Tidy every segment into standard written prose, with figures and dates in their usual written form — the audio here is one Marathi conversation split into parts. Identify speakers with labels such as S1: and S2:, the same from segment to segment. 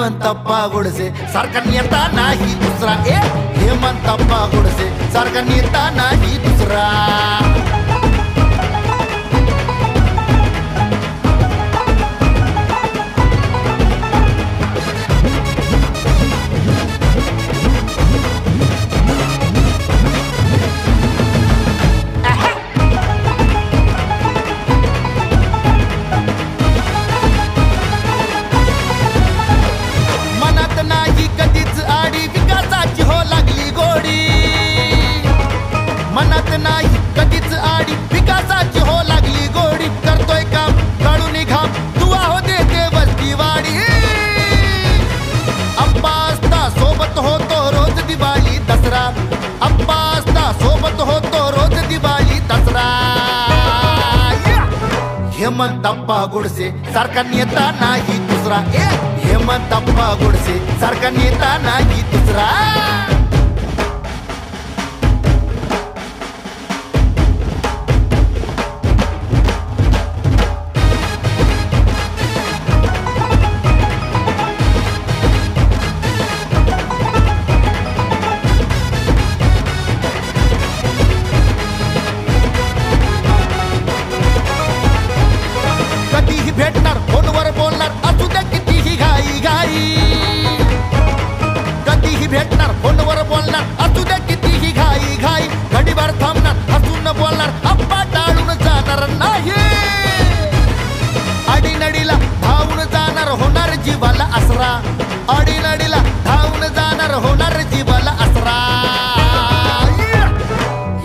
S1: हेमंतप्पा गोडसे सारखा नेता नाही दुसरा. हेमंतप्पा गोडसे सारखा नेता नाही दुसरा. मनात नाही कधीच आडी विकासाची हो लागली गोडी. करतोय काम काढून घाम दुआ हो देते वरती वाडी. अब्बासता सोबत होतो रोज दिवाळी दसरा. अब्बासता सोबत होतो रोज दिवाळी दसरा. हेमंतप्पा गोडसे सारखा नेता नाही दुसरा. हेमंतप्पा गोडसे सारखा नेता नाही दुसरा. कधीही भेटणार फोनवर बोलणार असू द्या कितीही घाई घाई. कधीही भेटणार फोनवर बोलणार असू द्या कितीही घाई घाई. घडीभर थांबणार हसून बोलणार अप्पा टाळून जाणार नाही. अडीनडीला धावून जाणार होणार जीवाला आसरा. अडीनडीला धावून जाणार होणार जीवाला आसरा.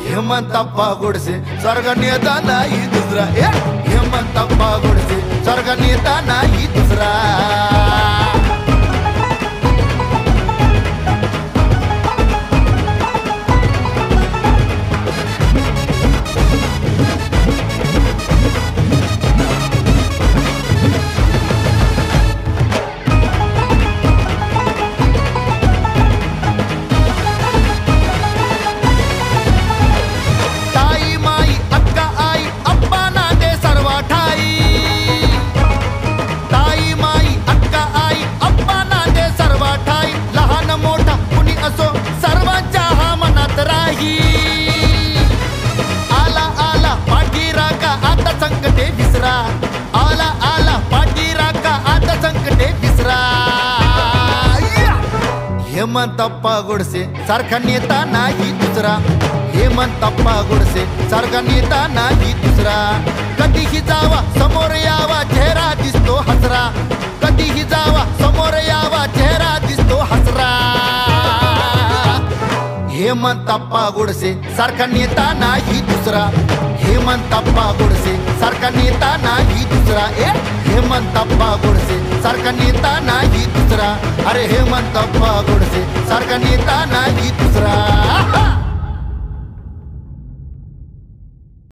S1: हेमंतप्पा गोडसे स्वर्ग नेता नाही दुसरा. हेमंतप्पा गोडसे स्वर्ग नेता नाही दुसरा. आला आला पाठीराका आता संकटे विसरा. आला आला पाठीराका आता संकटे विसरा. हेमंतप्पा गोडसे सारखा नेता नाही दुसरा. हेमंतप्पा गोडसे सारखा नेता नाही दुसरा. कधीही जावा समोर यावा चेहरा दिसतो हसरा. कधीही जावा समोर यावा चेहरा दिसतो हसरा. हेमंतप्पा गोडसे सारखा नेता नाही दुसरा. हेमंतप्पा गोडसे सारखा नेता नाही दुसरा. हेमंतप्पा गोडसे सारखा नेता नाही दुसरा. अरे हेमंतप्पा गोडसे सारखा नेता नाही दुसरा.